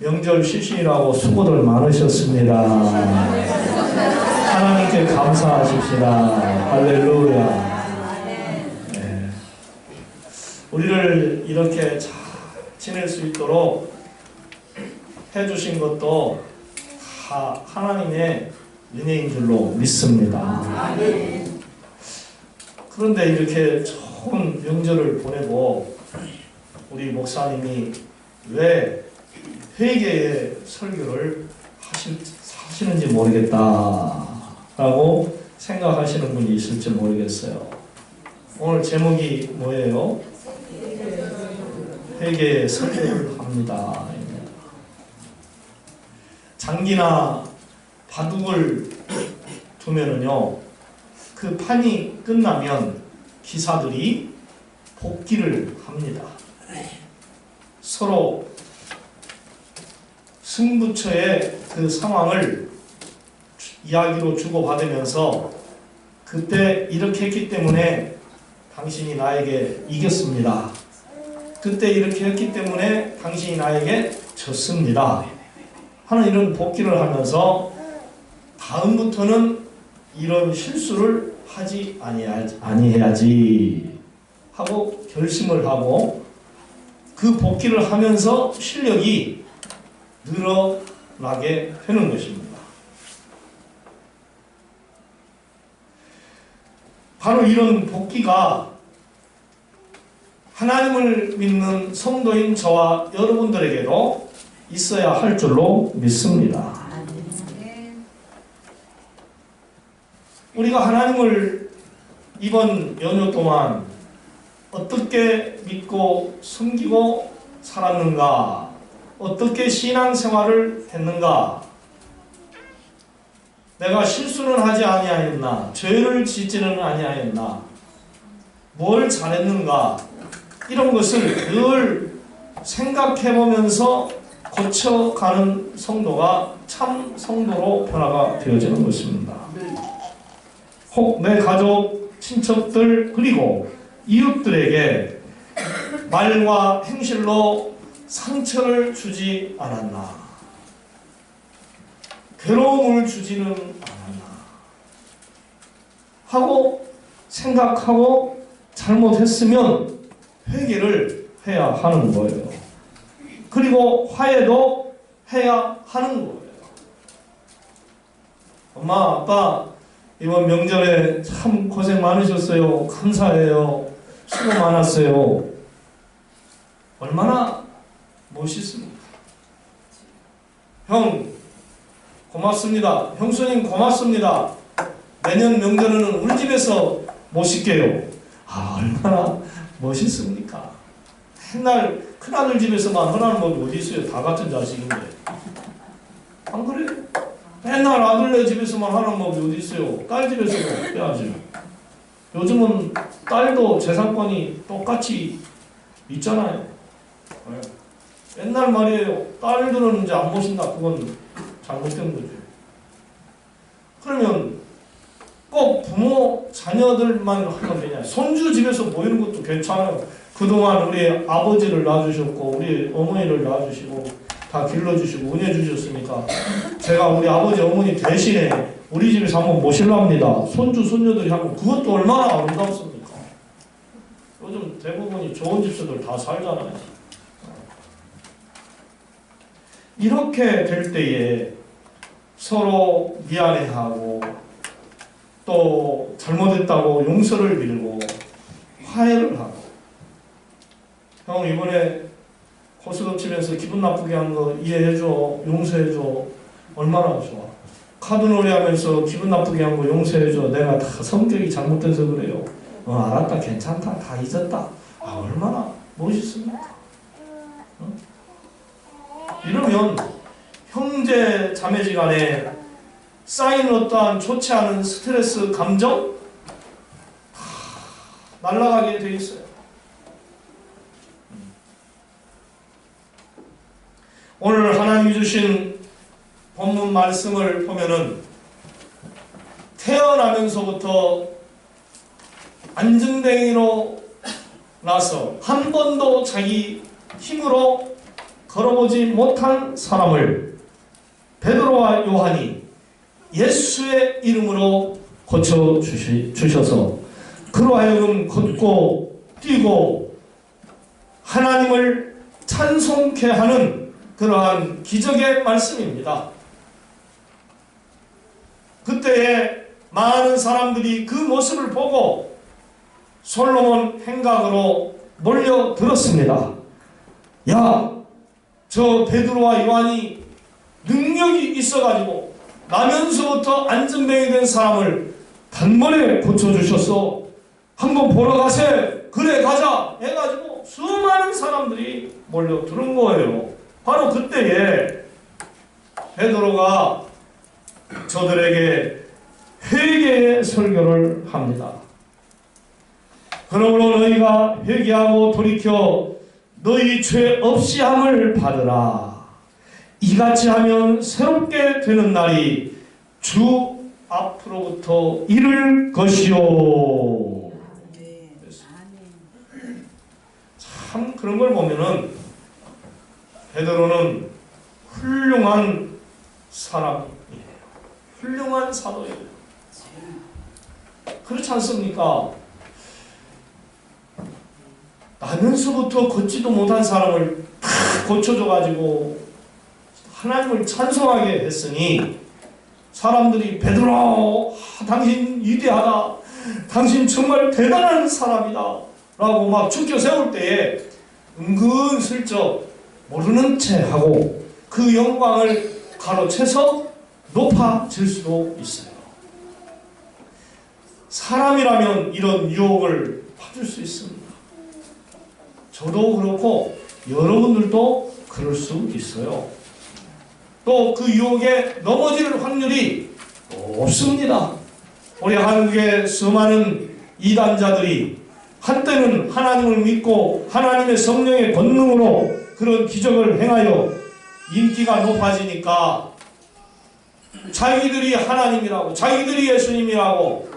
명절 쉬시라고 수고들 많으셨습니다. 하나님께 감사하십시다. 할렐루야. 네. 우리를 이렇게 잘 지낼 수 있도록 해주신 것도 다 하나님의 은혜인 줄로 믿습니다. 그런데 이렇게 좋은 명절을 보내고 우리 목사님이 왜 회개의 설교를 하시는지 모르겠다 라고 생각하시는 분이 있을지 모르겠어요. 오늘 제목이 뭐예요? 회개의 설교를 합니다. 장기나 바둑을 두면은요, 그 판이 끝나면 기사들이 복귀를 합니다. 서로 승부처의 그 상황을 이야기로 주고받으면서 그때 이렇게 했기 때문에 당신이 나에게 이겼습니다. 그때 이렇게 했기 때문에 당신이 나에게 졌습니다. 하는 이런 복귀를 하면서 다음부터는 이런 실수를 하지 아니해야지 하고 결심을 하고 그 복귀를 하면서 실력이 늘어나게 되는 것입니다. 바로 이런 복귀가 하나님을 믿는 성도인 저와 여러분들에게도 있어야 할 줄로 믿습니다. 우리가 하나님을 이번 연휴 동안 어떻게 믿고 섬기고 살았는가? 어떻게 신앙생활을 했는가? 내가 실수는 하지 아니하였나? 죄를 짓지는 아니하였나? 뭘 잘했는가? 이런 것을 늘 생각해보면서 고쳐가는 성도가 참 성도로 변화가 되어지는 것입니다. 혹 내 가족, 친척들 그리고 이웃들에게 말과 행실로 상처를 주지 않았나? 괴로움을 주지는 않았나? 하고 생각하고 잘못했으면 회개를 해야 하는 거예요. 그리고 화해도 해야 하는 거예요. 엄마, 아빠 이번 명절에 참 고생 많으셨어요. 감사해요. 수고 많았어요. 얼마나 멋있습니까? 형 고맙습니다. 형수님 고맙습니다. 내년 명절에는 우리 집에서 모실게요. 얼마나 멋있습니까? 맨날 큰아들 집에서만 허나는 법이 어디 있어요? 다 같은 자식인데. 안 그래요? 맨날 아들네 집에서만 하는 법이 어디 있어요? 딸 집에서도 해야지. 요즘은 딸도 재산권이 똑같이 있잖아요. 옛날 말이에요. 딸들은 이제 안 모신다. 그건 잘못된 거죠. 그러면 꼭 부모, 자녀들만 하면 되냐? 손주 집에서 모이는 것도 괜찮아요. 그동안 우리 아버지를 낳아주셨고 우리 어머니를 낳아주시고 다 길러주시고 은혜 주셨으니까 제가 우리 아버지, 어머니 대신에 우리 집에서 한번 모실랍니다. 손주, 손녀들이 하면 그것도 얼마나 아름답습니까? 요즘 대부분이 좋은 집사들 다 살잖아요. 이렇게 될 때에 서로 미안해하고 또 잘못했다고 용서를 빌고 화해를 하고 형 이번에 고스톱 치면서 기분 나쁘게 한 거 이해해줘, 용서해줘. 얼마나 좋아. 카드놀이 하면서 기분 나쁘게 한 거 용서해줘. 내가 다 성격이 잘못돼서 그래요. 알았다, 괜찮다, 다 잊었다. 얼마나 멋있습니까? 이러면 형제 자매지간에 쌓인 어떠한 좋지 않은 스트레스 감정 다 날아가게 돼 있어요. 오늘 하나님이 주신 본문 말씀을 보면은 태어나면서부터 안전뱅이로 나서 한 번도 자기 힘으로 걸어보지 못한 사람을 베드로와 요한이 예수의 이름으로 고쳐주셔서 그로 하여금 걷고 뛰고 하나님을 찬송케 하는 그러한 기적의 말씀입니다. 그때에 많은 사람들이 그 모습을 보고 솔로몬 행각으로 몰려들었습니다. 야, 저 베드로와 요한이 능력이 있어가지고 나면서부터 안전병이 된 사람을 단번에 고쳐주셨어. 한번 보러 가세. 그래 가자 해가지고 수많은 사람들이 몰려드는 거예요. 바로 그때에 베드로가 저들에게 회개의 설교를 합니다. 그러므로 너희가 회개하고 돌이켜 너희 죄 없이 함을 받으라. 이같이 하면 새롭게 되는 날이 주 앞으로부터 이를 것이요. 참 그런 걸 보면은 베드로는 훌륭한 사람이에요. 훌륭한 사도예요. 그렇지 않습니까? 나면서부터 걷지도 못한 사람을 다 고쳐줘가지고 하나님을 찬송하게 했으니 사람들이 베드로, 당신 위대하다, 당신 정말 대단한 사람이다 라고 막 축켜 세울 때에 은근슬쩍 모르는 채 하고 그 영광을 가로채서 높아질 수도 있어요. 사람이라면 이런 유혹을 받을 수 있습니다. 저도 그렇고 여러분들도 그럴 수 있어요. 또 그 유혹에 넘어질 확률이 없습니다. 우리 한국의 수많은 이단자들이 한때는 하나님을 믿고 하나님의 성령의 권능으로 그런 기적을 행하여 인기가 높아지니까 자기들이 하나님이라고 자기들이 예수님이라고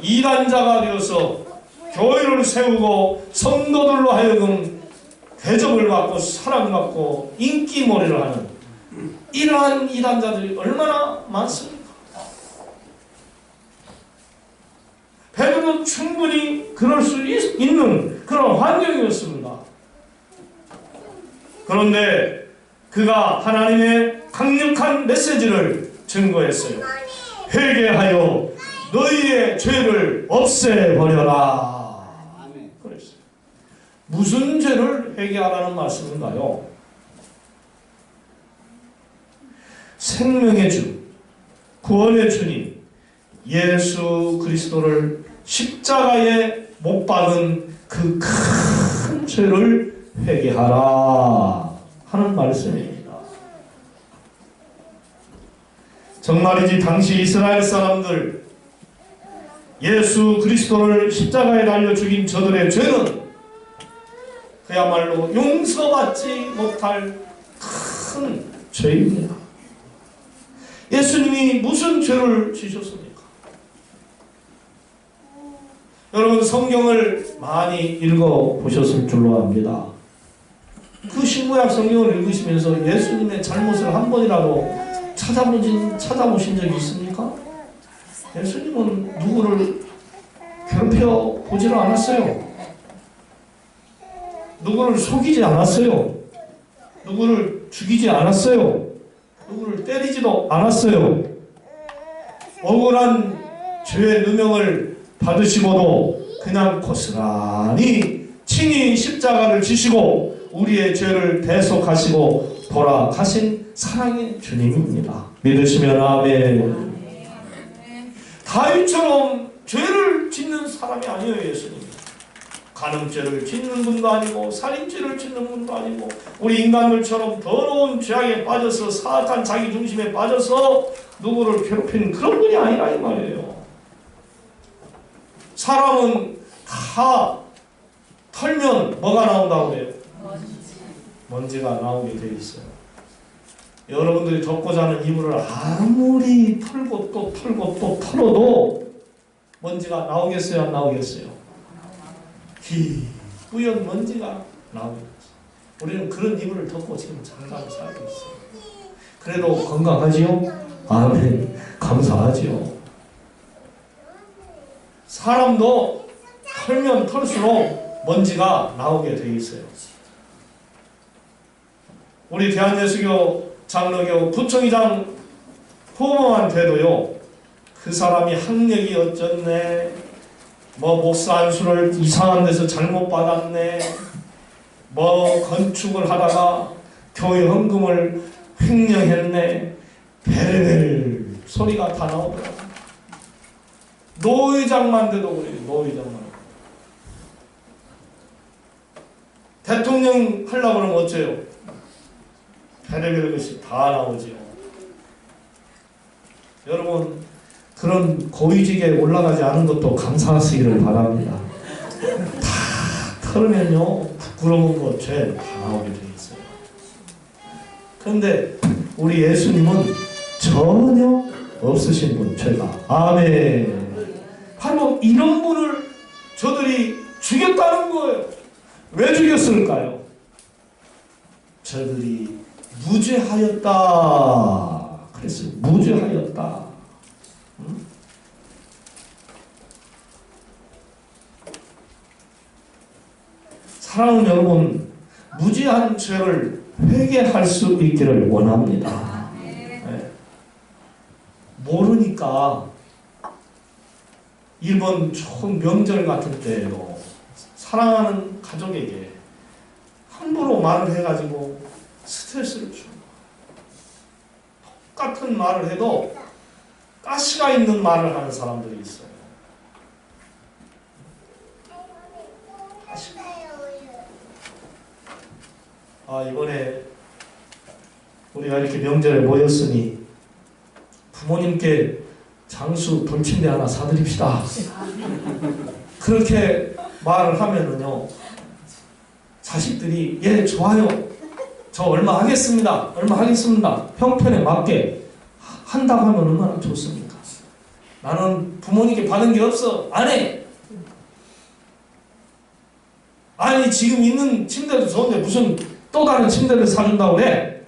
이단자가 되어서 교회를 세우고 성도들로 하여금 대접을 받고 사랑받고 인기몰이를 하는 이러한 이단자들이 얼마나 많습니까? 베드로는 충분히 그럴 수 있는 그런 환경이었습니다. 그런데 그가 하나님의 강력한 메시지를 증거했어요. 회개하여 너희의 죄를 없애버려라. 그랬어요. 무슨 죄를 회개하라는 말씀인가요? 생명의 주, 구원의 주님 예수 그리스도를 십자가에 못 박은 그 큰 죄를 회개하라 하는 말씀입니다. 정말이지 당시 이스라엘 사람들 예수 그리스도를 십자가에 달려 죽인 저들의 죄는 그야말로 용서받지 못할 큰 죄입니다. 예수님이 무슨 죄를 지셨습니까? 여러분 성경을 많이 읽어보셨을 줄로 압니다. 그 신구약 성경을 읽으시면서 예수님의 잘못을 한 번이라도 찾아보신 적이 있습니까? 예수님은 누구를 괴롭혀 보지를 않았어요. 누구를 속이지 않았어요. 누구를 죽이지 않았어요. 누구를 때리지도 않았어요. 억울한 죄의 누명을 받으시고도 그냥 고스란히 친히 십자가를 지시고 우리의 죄를 대속하시고 돌아가신 사랑의 주님입니다. 믿으시면 아멘. 다윗처럼 죄를 짓는 사람이 아니에요. 예수님 간음죄를 짓는 분도 아니고 살인죄를 짓는 분도 아니고 우리 인간들처럼 더러운 죄악에 빠져서 사악한 자기 중심에 빠져서 누구를 괴롭히는 그런 분이 아니라 이 말이에요. 사람은 다 털면 뭐가 나온다고 그래요? 먼지가 나오게 돼 있어요. 여러분들이 덮고 자는 이불을 아무리 털고 또 털고 또 털어도 먼지가 나오겠어요? 안 나오겠어요? 뿌연 먼지가 나오겠어요. 우리는 그런 이불을 덮고 지금 장사를 살고 있어요. 그래도 건강하지요? 아멘. 감사하지요. 사람도 털면 털수록 먼지가 나오게 돼 있어요. 우리 대한예수교 장로교 부총회장 후보한테도요, 그 사람이 학력이 어쩌네, 뭐 목사 안수를 이상한 데서 잘못 받았네, 뭐 건축을 하다가 교회 헌금을 횡령했네, 베레벨 소리가 다 나오더라고요. 노회장만 돼도 그래요. 노회장만. 대통령 하려고 그러면 어째요? 베레벨 것이 다 나오지요. 여러분, 그런 고위직에 올라가지 않은 것도 감사하시기를 바랍니다. 다 털으면요, 부끄러운 것, 죄 다 나오게 돼 있어요. 그런데 우리 예수님은 전혀 없으신 분, 죄가. 아멘. 바로 이런 분을 저들이 죽였다는 거예요. 왜 죽였을까요? 저들이 무죄하였다. 그랬어요. 무죄하였다. 응? 사랑하는 여러분, 무죄한 죄를 회개할 수 있기를 원합니다. 네. 모르니까 이번 좋은 명절 같은 때요, 사랑하는 가족에게 함부로 말을 해가지고 스트레스를 주고, 똑같은 말을 해도 가시가 있는 말을 하는 사람들이 있어요. 이번에 우리가 이렇게 명절에 모였으니 부모님께 장수 돌침대 하나 사드립시다. 그렇게 말을 하면은요, 자식들이 예 좋아요, 저 얼마 하겠습니다, 얼마 하겠습니다, 형편에 맞게 한다고 하면 얼마나 좋습니까? 나는 부모님께 받은 게 없어, 안 해. 아니 지금 있는 침대도 좋은데 무슨 또 다른 침대를 사준다고 그래?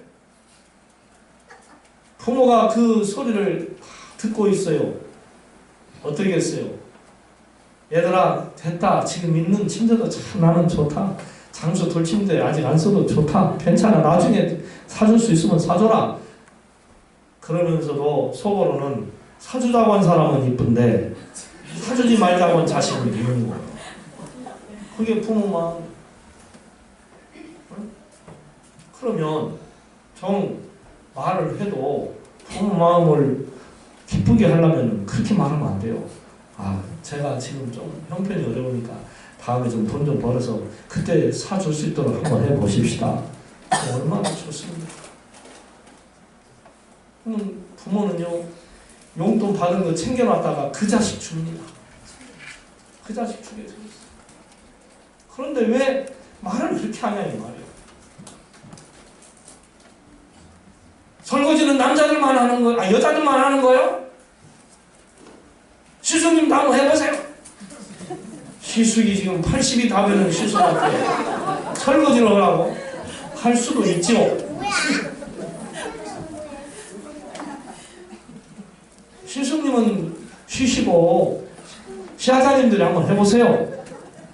부모가 그 소리를 듣고 있어요. 어떻게 했어요? 얘들아 됐다, 지금 있는 침대도 참 나는 좋다, 장수 돌침대 아직 안 써도 좋다, 괜찮아, 나중에 사줄 수 있으면 사줘라. 그러면서도 속으로는 사주자고 한 사람은 이쁜데 사주지 말자고 한 자식은 미운 거예요. 그게 부모 마음. 그러면 정 말을 해도 부모 마음을 기쁘게 하려면 그렇게 말하면 안 돼요. 제가 지금 좀 형편이 어려우니까 다음에 좀 돈 좀 벌어서 그때 사줄 수 있도록 한번 해보십시다. 얼마나 좋습니다. 부모는요, 용돈 받은 거 챙겨놨다가 그 자식 줍니다. 그 자식 주게 되어 있어요. 그런데 왜 말을 그렇게 하냐 이 말이에요. 설거지는 남자들만 하는 거, 여자들만 하는 거예요? 시숙님도 한번 해보세요. 시숙이 지금 80이 다 되는 시숙한테 설거지를 하라고 할 수도 있죠. 시숙님은 쉬시고 시아자님들이 한번 해보세요.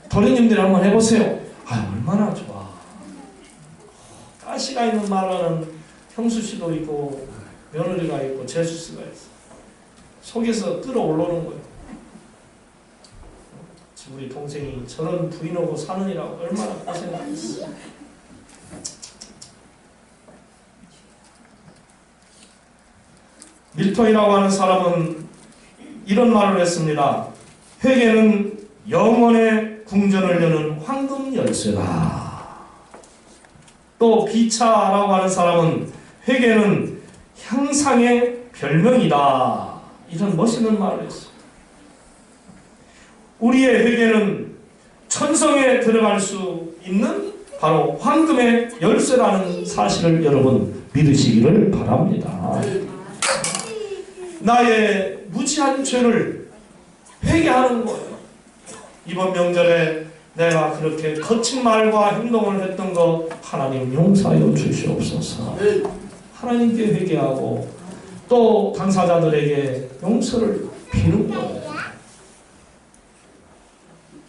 도련님들이 한번 해보세요. 얼마나 좋아. 가시가 있는 말하는 형수씨도 있고 며느리가 있고 재수씨가 있어. 속에서 끌어올라오는 거예요. 우리 동생이 저런 부인하고 사느니라고 얼마나 고생하겠어. 밀토이라고 하는 사람은 이런 말을 했습니다. 회개는 영원의 궁전을 여는 황금 열쇠다. 또 비차라고 하는 사람은 회개는 향상의 별명이다. 이런 멋있는 말을 했어요. 우리의 회개는 천성에 들어갈 수 있는 바로 황금의 열쇠라는 사실을 여러분 믿으시기를 바랍니다. 나의 무지한 죄를 회개하는 거예요. 이번 명절에 내가 그렇게 거친 말과 행동을 했던 거 하나님 용서하여 주시옵소서. 하나님께 회개하고 또 당사자들에게 용서를 비는 거예요.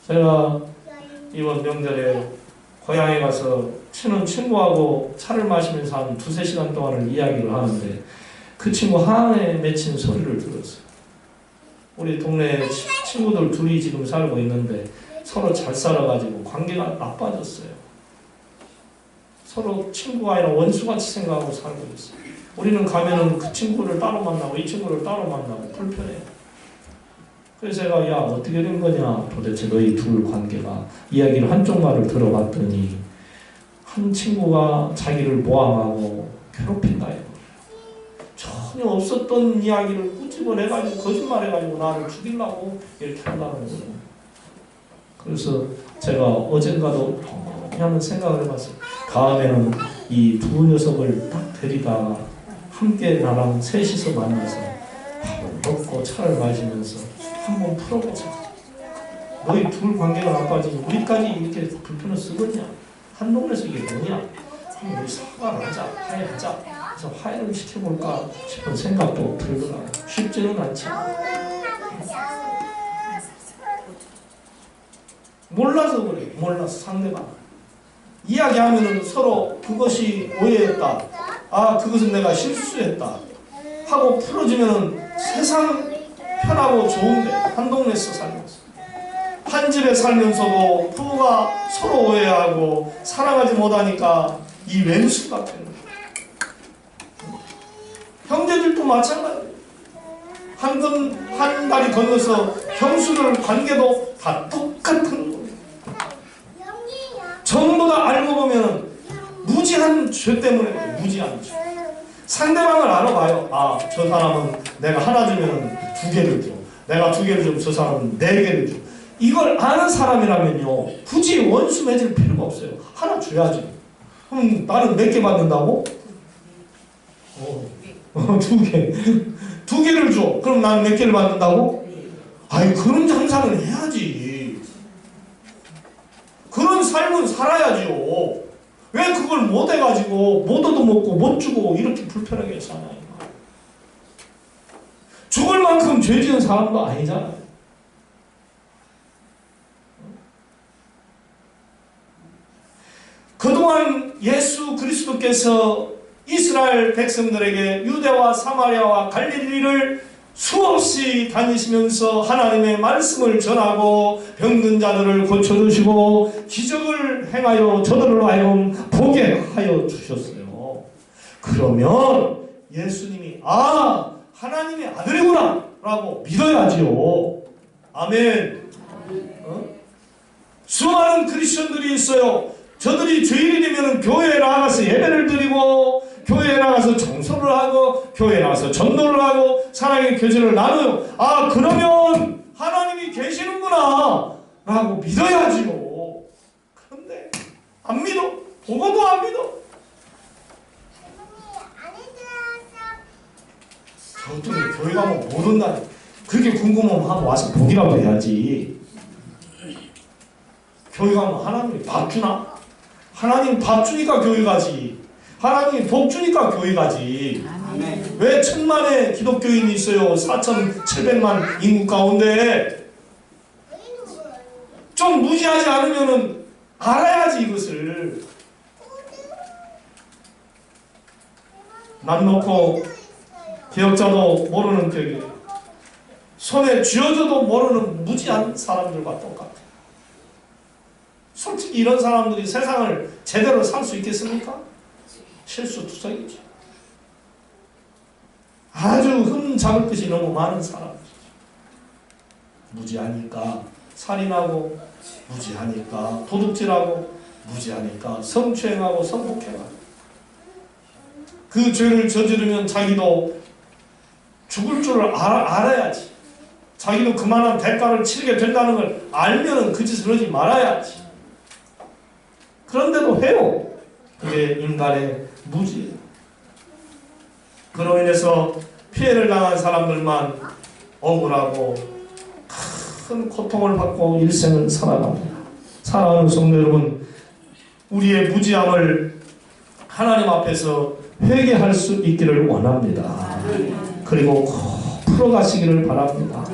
제가 이번 명절에 고향에 가서 친한 친구하고 차를 마시면서 한 2-3시간 동안을 이야기를 하는데 그 친구 한에 맺힌 소리를 들었어요. 우리 동네 친구들 둘이 지금 살고 있는데 서로 잘 살아가지고 관계가 나빠졌어요. 서로 친구가 아니라 원수같이 생각하고 살고 있어요. 우리는 가면은 그 친구를 따로 만나고 이 친구를 따로 만나고 불편해요. 그래서 제가 야 어떻게 된 거냐 도대체 너희 둘 관계가 이야기를 한쪽 말을 들어봤더니 한 친구가 자기를 모함하고 괴롭힌다 이거예요. 전혀 없었던 이야기를 꾸집어내가지고 거짓말해가지고 나를 죽이려고 이렇게 한다는 거예요. 그래서 제가 어젠가도 그냥 생각을 해봤어요. 다음에는 이 두 녀석을 딱 데리다가 함께 나랑 셋이서 만나서 밥을 먹고 차를 마시면서 한번 풀어보자. 너희 둘 관계가 나빠지니 우리까지 이렇게 불편을 쓰겠냐? 한 동네에서 이게 뭐냐? 그럼 우리 사과를 하자, 화해하자. 그래서 화해를 시켜볼까 싶은 생각도 들더라고요. 쉽지는 않죠. 몰라서 그래요. 몰라서 상대방. 이야기하면은 서로 그것이 오해였다. 아, 그것은 내가 실수했다. 하고 풀어지면은 세상 편하고 좋은데 한 동네에서 살면서 한 집에 살면서도 부부가 서로 오해하고 사랑하지 못하니까 이 왼수가 되는 거예요. 형제들도 마찬가지예요. 한 다리 건너서 형수들 관계도 다 똑같은 거예요. 전부 다 알고 보면 무지한 죄 때문에 그래요. 무지한 죄. 상대방을 알아봐요. 아, 저 사람은 내가 하나 주면 2개를 줘. 내가 2개를 주면 저 사람은 4개를 줘. 이걸 아는 사람이라면요. 굳이 원수 맺을 필요가 없어요. 하나 줘야지. 그럼 나는 몇 개 받는다고? 2개. 2개를 줘. 그럼 나는 몇 개를 받는다고? 아이, 그런 장사는 해야지. 그런 삶은 살아야지요. 왜 그걸 못 해가지고 못 얻어먹고 못 주고 이렇게 불편하게 사나요? 죽을 만큼 죄 지은 사람도 아니잖아요. 그동안 예수 그리스도께서 이스라엘 백성들에게 유대와 사마리아와 갈릴리를 수없이 다니시면서 하나님의 말씀을 전하고 병든 자들을 고쳐주시고 기적을 행하여 저들을 하여금 보게 하여 주셨어요. 그러면 예수님이 아, 하나님의 아들이구나 라고 믿어야지요. 아멘. 수많은 크리스천들이 있어요. 저들이 주일이 되면 교회에 나가서 예배를 드리고 교회에 나가서 청소를 하고 교회에 나가서 전도를 하고 사랑의 교제를 나눠요. 아, 그러면 하나님이 계시는구나 라고 믿어야지요. 그런데 안 믿어. 보고도 안 믿어. 저쪽에 교회 가면 못 온다니. 그렇게 궁금하면 한번 와서 보기라도 해야지. 교회 가면 하나님이 밥 주나? 하나님 밥 주니까 교회 가지. 하나님이 복 주니까 교회 가지. 아멘. 왜 1000만의 기독교인이 있어요? 4700만 인구 가운데. 좀 무지하지 않으면은 알아야지 이것을. 남 놓고 개혁자도 모르는 격이 손에 쥐어줘도 모르는 무지한 사람들과 똑같아. 솔직히 이런 사람들이 세상을 제대로 살 수 있겠습니까? 실수투성이죠. 아주 흠잡을 것이 너무 많은 사람들. 무지하니까 살인하고, 무지하니까 도둑질하고, 무지하니까 성추행하고 성폭행하고. 그 죄를 저지르면 자기도 죽을 줄을 알아야지. 자기도 그만한 대가를 치르게 된다는 걸 알면은 그 짓을 하지 말아야지. 그런데도 해요. 그게 인간의 무지예요. 그로 인해서 피해를 당한 사람들만 억울하고 큰 고통을 받고 일생을 살아갑니다. 사랑하는 성도 여러분, 우리의 무지함을 하나님 앞에서 회개할 수 있기를 원합니다. 그리고 꼭 풀어가시기를 바랍니다.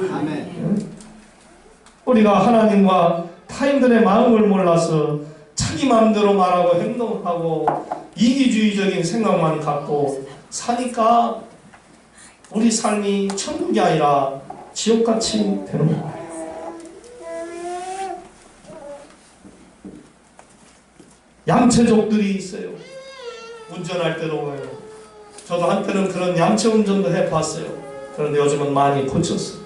우리가 하나님과 타인들의 마음을 몰라서 자기 마음대로 말하고 행동하고 이기주의적인 생각만 갖고 사니까 우리 삶이 천국이 아니라 지옥같이 되는 거예요. 양체족들이 있어요. 운전할 때도 저도 한때는 그런 양체 운전도 해봤어요. 그런데 요즘은 많이 고쳤어요.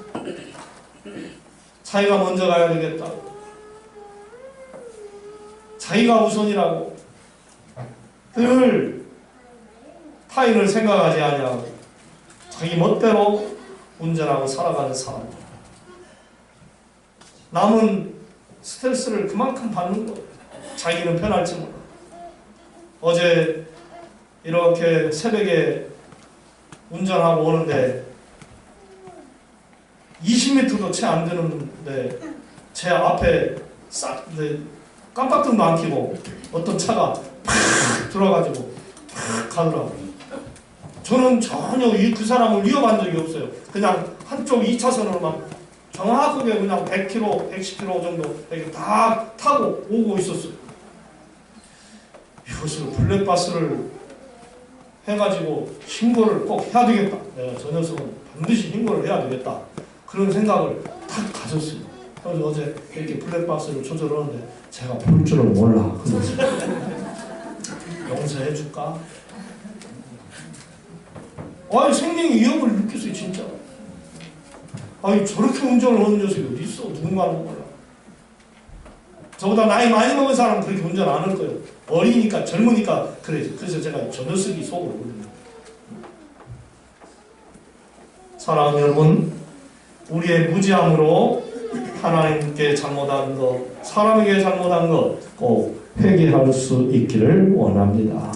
자기가 먼저 가야 되겠다. 자기가 우선이라고. 늘 타인을 생각하지 아니하고 자기 멋대로 운전하고 살아가는 사람. 남은 스트레스를 그만큼 받는 거예요. 자기는 편할지 몰라. 어제 이렇게 새벽에 운전하고 오는데 20m도 채 안 되는데 제 앞에 깜빡등도 안 켜고 어떤 차가 팍 들어가지고 팍 가더라고요. 저는 전혀 그 사람을 위협한 적이 없어요. 그냥 한쪽 2차선으로만 정확하게 그냥 100km, 110km 정도 이렇게 다 타고 오고 있었어요. 이것을 블랙박스를 해가지고 신고를 꼭 해야 되겠다. 내가 저 녀석은 반드시 신고를 해야 되겠다. 그런 생각을 딱 가졌어요. 그래서 어제 이렇게 블랙박스를 조절하는데 제가 볼 줄은 몰라. 그래서 용서해 줄까? 아니 생명의 위협을 느꼈어요. 진짜. 아니 저렇게 운전을 하는 녀석이 어디 있어? 누군가는 몰라. 저보다 나이 많이 먹은 사람은 그렇게 운전 안 할 거예요. 어리니까 젊으니까 그래. 그래서 제가 저 녀석이 속을 올립니다. 사랑하는 여러분, 우리의 무지함으로 하나님께 잘못한 것, 사람에게 잘못한 것 꼭 회개할 수 있기를 원합니다.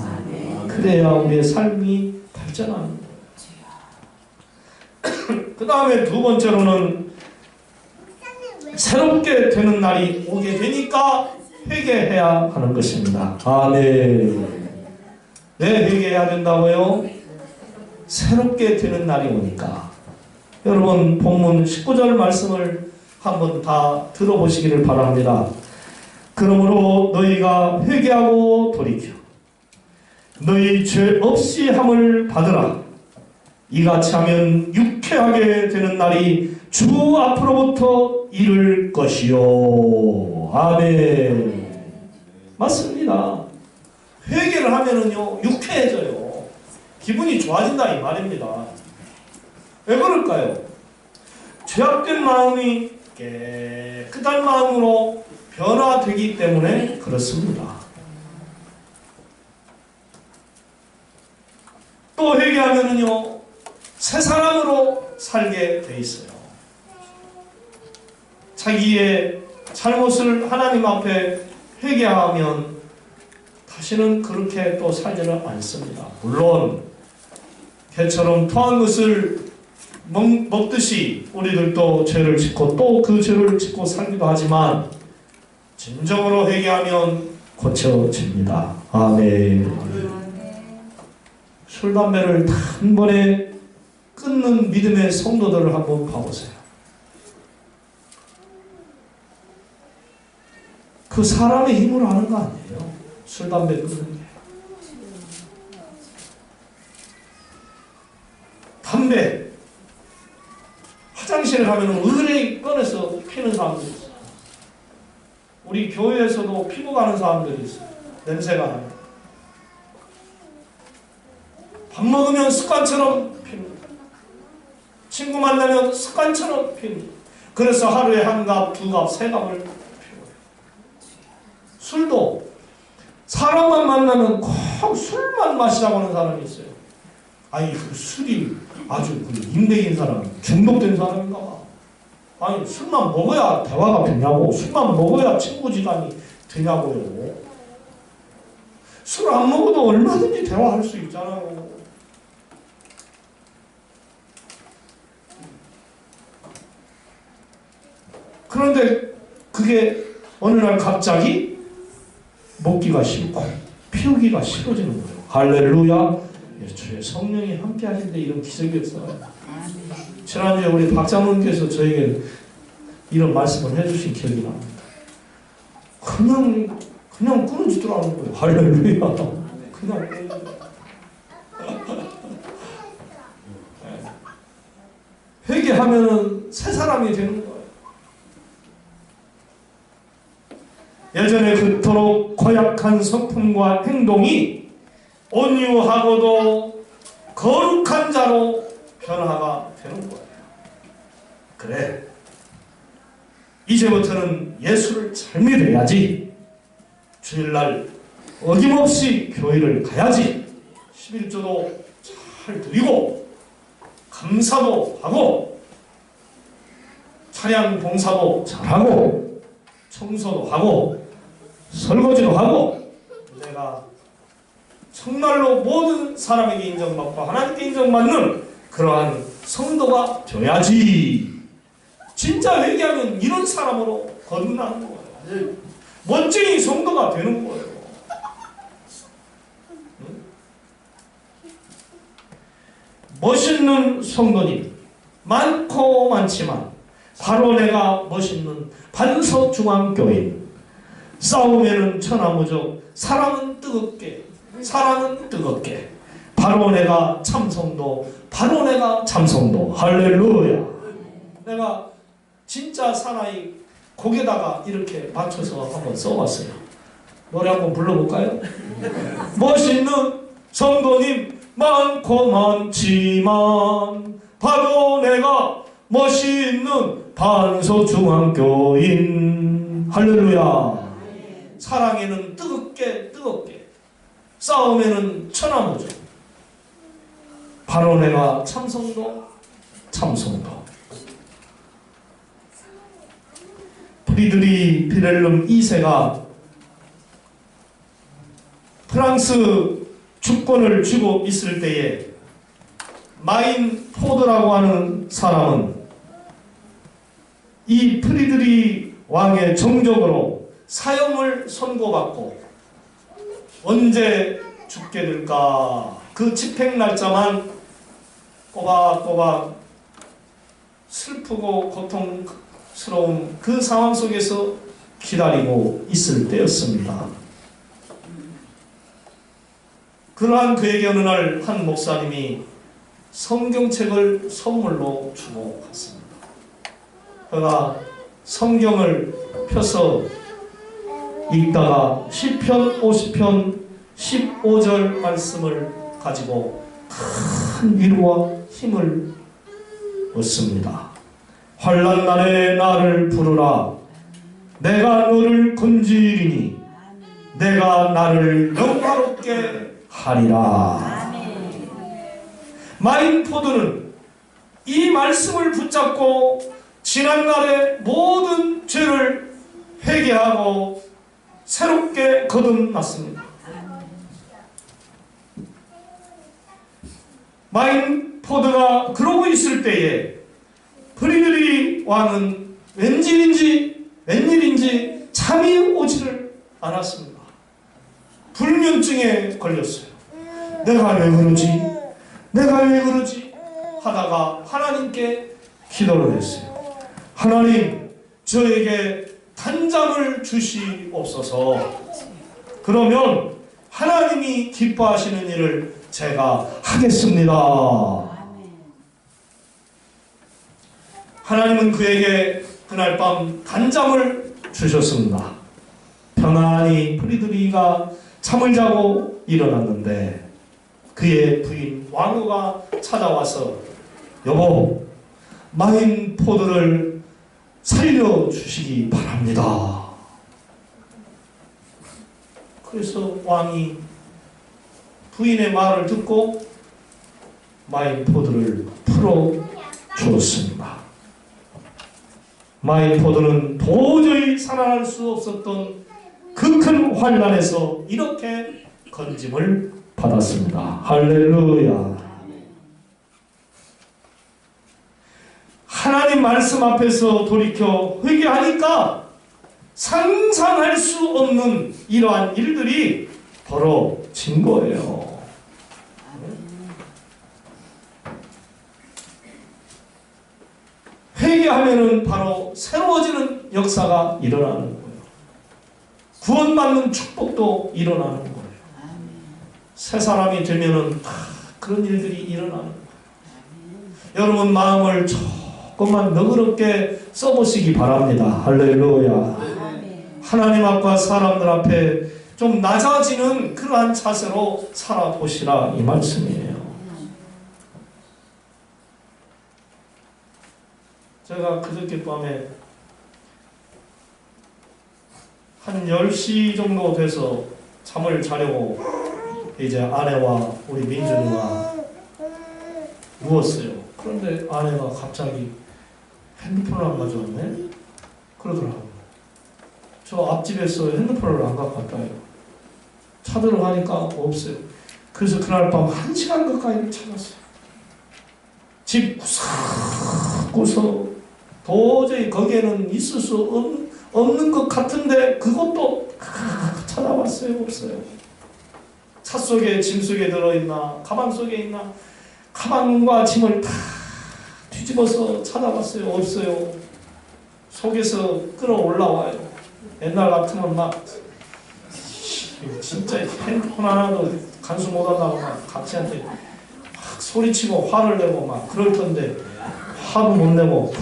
그래야 우리의 삶이 발전합니다. 그 다음에 두 번째로는 새롭게 되는 날이 오게 되니까 회개해야 하는 것입니다. 아멘. 네, 회개해야 된다고요? 새롭게 되는 날이 오니까. 여러분 본문 19절 말씀을 한번 다 들어보시기를 바랍니다. 그러므로 너희가 회개하고 돌이켜 너희 죄 없이 함을 받으라. 이같이 하면 유쾌하게 되는 날이 주 앞으로부터 이를 것이요. 아멘. 맞습니다. 회개를 하면은요 유쾌해져요. 기분이 좋아진다 이 말입니다. 왜 그럴까요? 죄악된 마음이 깨끗한 마음으로 변화되기 때문에 그렇습니다. 또 회개하면은요 새 사람으로 살게 돼 있어요. 자기의 잘못을 하나님 앞에 회개하면 다시는 그렇게 또 살지는 않습니다. 물론 개처럼 토한 것을 먹듯이 우리들도 죄를 짓고 또 그 죄를 짓고 살기도 하지만 진정으로 회개하면 고쳐집니다. 아멘. 술, 담배를 단번에 끊는 믿음의 성도들을 한번 봐보세요. 그 사람의 힘으로 하는 거 아니에요. 술, 담배 끊는 게. 담배. 화장실에 가면 의뢰 꺼내서 피는 사람들이 있어요. 우리 교회에서도 피고 가는 사람들이 있어요. 냄새가 나요. 밥 먹으면 습관처럼 핍니다. 친구 만나면 습관처럼 핍니다. 그래서 하루에 한 갑, 두 갑, 세 갑을 피워요. 술도 사람만 만나면 꼭 술만 마시자고 하는 사람이 있어요. 아니 그 술이 아주 그 인맥인 사람, 중독된 사람인가 봐. 아니 술만 먹어야 대화가 되냐고, 술만 먹어야 친구지간이 되냐고요. 술 안 먹어도 얼마든지 대화할 수 있잖아요. 그런데 그게 어느 날 갑자기 먹기가 싫고 피우기가 싫어지는 거예요. 할렐루야. 주의 성령이 함께 하실 때 이런 기적이 없어요. 지난주에 우리 박장로님께서 저에게 이런 말씀을 해주신 기억이 납니다. 그냥 끊어지더라는 거예요. 할렐루야. 그냥 회개하면은 새 사람이 되는 거예요. 예전에 그토록 고약한 성품과 행동이 온유하고도 거룩한 자로 변화가 되는 거예요. 그래, 이제부터는 예수를 잘 믿어야지. 주일날 어김없이 교회를 가야지. 11조도 잘 드리고 감사도 하고 차량 봉사도 잘하고 청소도 하고 설거지도 하고 내가 정말로 모든 사람에게 인정받고 하나님께 인정받는 그러한 성도가 되어야지. 진짜 회개하면 이런 사람으로 거듭나는 거예요. 멋쟁이 성도가 되는 거예요. 멋있는 성도님 많고 많지만 바로 내가 멋있는 반석중앙교인, 싸우면은 천하무적, 사랑은 뜨겁게, 사랑은 뜨겁게, 바로 내가 참성도, 바로 내가 참성도. 할렐루야. 내가 진짜 사나이 곡에다가 이렇게 맞춰서 한번 써봤어요. 노래 한번 불러볼까요? 멋있는 성도님 많고 많지만 바로 내가 멋있는 반석중앙교인. 할렐루야. 사랑에는 뜨겁게 뜨겁게, 싸움에는 천하무적, 바로 내가 참성도 참성도. 프리드리 비렐름 2세가 프랑스 주권을 쥐고 있을 때에 마인 포드라고 하는 사람은 이 프리드리 왕의 정적으로 사형을 선고받고 언제 죽게 될까 그 집행 날짜만 꼬박꼬박 슬프고 고통스러운 그 상황 속에서 기다리고 있을 때였습니다. 그러한 그에게 어느 날 한 목사님이 성경책을 선물로 주고 갔습니다. 그가 성경을 펴서 읽다가 시편 50편 15절 말씀을 가지고 큰 위로와 힘을 얻습니다. 환난 날에 나를 부르라. 내가 너를 건지리니 내가 나를 영화롭게 하리라. 마인포드는 이 말씀을 붙잡고 지난날의 모든 죄를 회개하고 새롭게 거듭났습니다. 마인포드가 그러고 있을 때에 프리드리 왕은 웬일인지 잠이 오지를 않았습니다. 불면증에 걸렸어요. 내가 왜 그러지 하다가 하나님께 기도를 했어요. 하나님, 저에게 단잠을 주시옵소서. 그러면 하나님이 기뻐하시는 일을 제가 하겠습니다. 하나님은 그에게 그날 밤 단잠을 주셨습니다. 편안히 프리드리가 잠을 자고 일어났는데 그의 부인 왕후가 찾아와서 여보, 마인포드를 살려주시기 바랍니다. 그래서 왕이 부인의 말을 듣고 마인포드를 풀어주었습니다. 마인포드는 도저히 살아날 수 없었던 그 큰 환난에서 이렇게 건짐을 받았습니다. 할렐루야. 하나님 말씀 앞에서 돌이켜 회개하니까 상상할 수 없는 이러한 일들이 벌어진 거예요. 회개하면은 바로 새로워지는 역사가 일어나는 거예요. 구원받는 축복도 일어나는 거예요. 새 사람이 되면은 그런 일들이 일어나는 거예요. 여러분 마음을 조금만 너그럽게 써보시기 바랍니다. 할렐루야. 하나님 앞과 사람들 앞에 좀 낮아지는 그러한 자세로 살아보시라 이 말씀이에요. 제가 그저께 밤에 한 10시 정도 돼서 잠을 자려고 이제 아내와 우리 민준이가 누웠어요. 그런데 아내가 갑자기 핸드폰을 안 가져왔네? 그러더라고요. 저 앞집에서 핸드폰을 안 갖고 왔다요. 찾으러 가니까 없어요. 그래서 그날 밤 1시간 가까이 찾았어요. 집 구석구석 도저히 거기에는 있을 수 없는 것 같은데 그것도 찾아봤어요. 없어요. 차 속에 짐 속에 들어있나 가방 속에 있나 가방과 짐을 다 뒤집어서 찾아봤어요. 없어요. 속에서 끌어올라와요. 옛날 같으면 막 진짜 핸드폰 하나도 간수 못한다고 막 각시한테 막 소리치고 화를 내고 막 그럴 텐데 화도 못 내고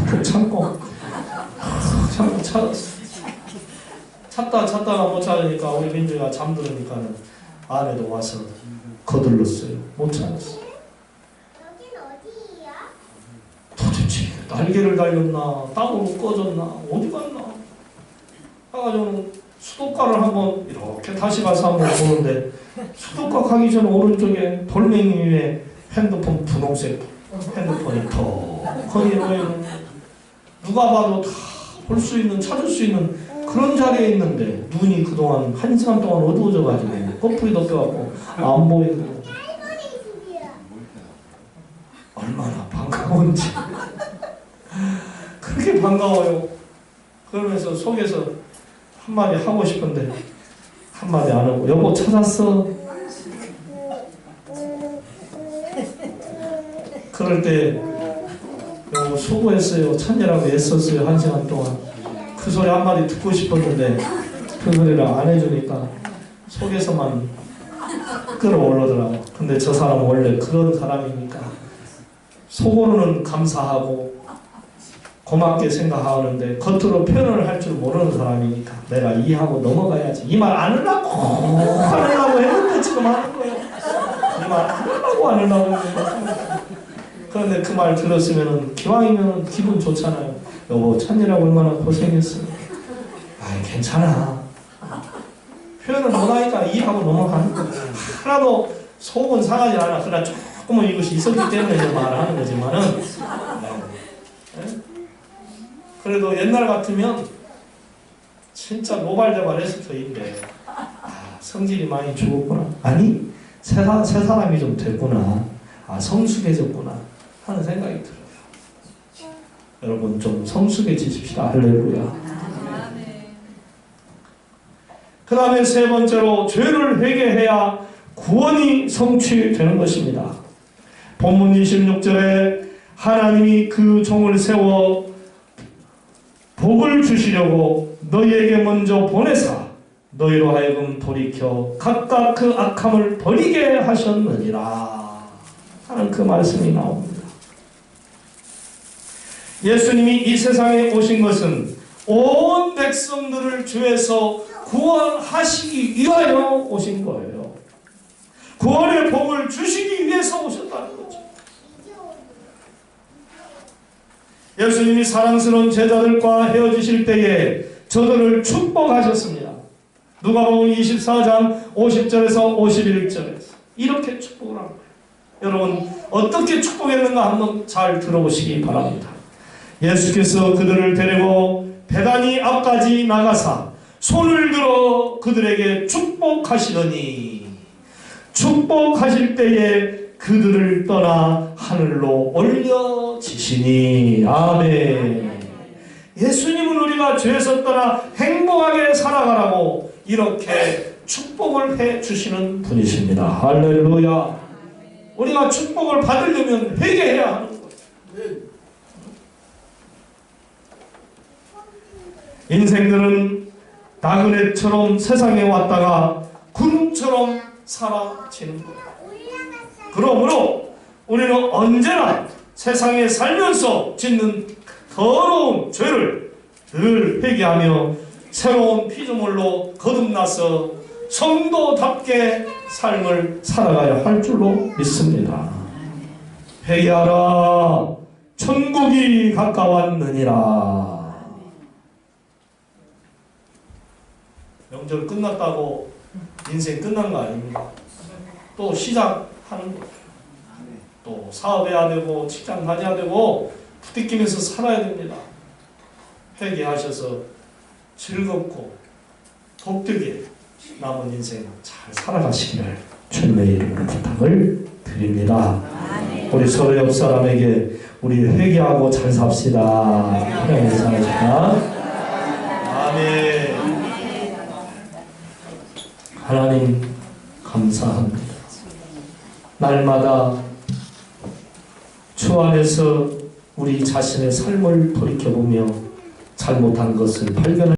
푹 참고 찾다가 못 찾으니까 우리 민주가 잠들으니까는 아내도 와서 거들렀어요. 못 찾았어. 여긴 어디야? 도대체 날개를 달렸나 땅으로 꺼졌나 어디 갔나 해가지고 수도가를 한번 이렇게 다시 가서 한번 보는데 수도가 가기 전 오른쪽에 돌멩이 위에 핸드폰 분홍색 핸드폰이 더 거기 누가 봐도 다 볼 수 있는 찾을 수 있는 그런 자리에 있는데 눈이 그동안 1시간 동안 어두워져가지고 거풀이 덮여갖고 안 보이고 얼마나 반가운지 그렇게 반가워요. 그러면서 속에서 한마디 하고 싶은데 한마디 안 하고 여보 찾았어? 그럴 때 여보 수고했어요. 찾느라고 애썼어요. 1시간 동안. 그 소리 한마디 듣고 싶었는데 그 소리를 안 해주니까 속에서만 끌어올르더라고. 근데 저 사람은 원래 그런 사람이니까 속으로는 감사하고 고맙게 생각하는데 겉으로 표현을 할 줄 모르는 사람이니까 내가 이해하고 넘어가야지. 이 말 안 하려고 했는데 지금 하는 거예요. 이 말 안 하려고 했는데. 그런데 그 말 들었으면 기왕이면 기분 좋잖아요. 여보 찾느라고 얼마나 고생했어. 아이 괜찮아. 표현을 못하니까 이해하고 넘어가는 거. 하나도 속은 상하지 않아. 그러나 조금은 이것이 있었기 때문에 이제 말을 하는 거지만은 그래도 옛날 같으면 진짜 노발대발했을 터인데 성질이 많이 죽었구나. 아니 새 사람이 좀 됐구나. 성숙해졌구나 하는 생각이 들어요. 여러분 좀 성숙해지십시다. 할렐루야. 그 다음에 세 번째로 죄를 회개해야 구원이 성취되는 것입니다. 본문 26절에 하나님이 그 종을 세워 복을 주시려고 너희에게 먼저 보내사 너희로 하여금 돌이켜 각각 그 악함을 버리게 하셨느니라 하는 그 말씀이 나옵니다. 예수님이 이 세상에 오신 것은 온 백성들을 죄에서 구원하시기 위하여 오신 거예요. 구원의 복을 주시기 위해서 오셨다는 거죠. 예수님이 사랑스러운 제자들과 헤어지실 때에 저들을 축복하셨습니다. 누가복음 24장 50절에서 51절에서 이렇게 축복을 한 거예요. 여러분 어떻게 축복했는가 한번 잘 들어보시기 바랍니다. 예수께서 그들을 데리고 베다니 앞까지 나가사 손을 들어 그들에게 축복하시더니 축복하실 때에 그들을 떠나 하늘로 올려지시니. 아멘. 예수님은 우리가 죄에서 떠나 행복하게 살아가라고 이렇게 축복을 해 주시는 분이십니다. 할렐루야. 우리가 축복을 받으려면 회개해야 하는 거예요. 인생들은 나그네처럼 세상에 왔다가 구름처럼 사라지는 거예요. 그러므로 우리는 언제나 세상에 살면서 짓는 더러운 죄를 늘 회개하며 새로운 피조물로 거듭나서 성도답게 삶을 살아가야 할 줄로 믿습니다. 회개하라, 천국이 가까웠느니라. 명절 끝났다고 인생 끝난 거 아닙니다. 또 시작하는 거예요. 또 사업해야 되고 직장 다녀야 되고 부딪히면서 살아야 됩니다. 회개하셔서 즐겁고 복되게 남은 인생 잘 살아가시기를 주님의 이름으로 부탁을 드립니다. 우리 서로 옆 사람에게 우리 회개하고 잘 삽시다. 하나님 사랑합니다. 아멘. 하나님 감사합니다. 날마다 주 안에서 우리 자신의 삶을 돌이켜보며 잘못한 것을 발견할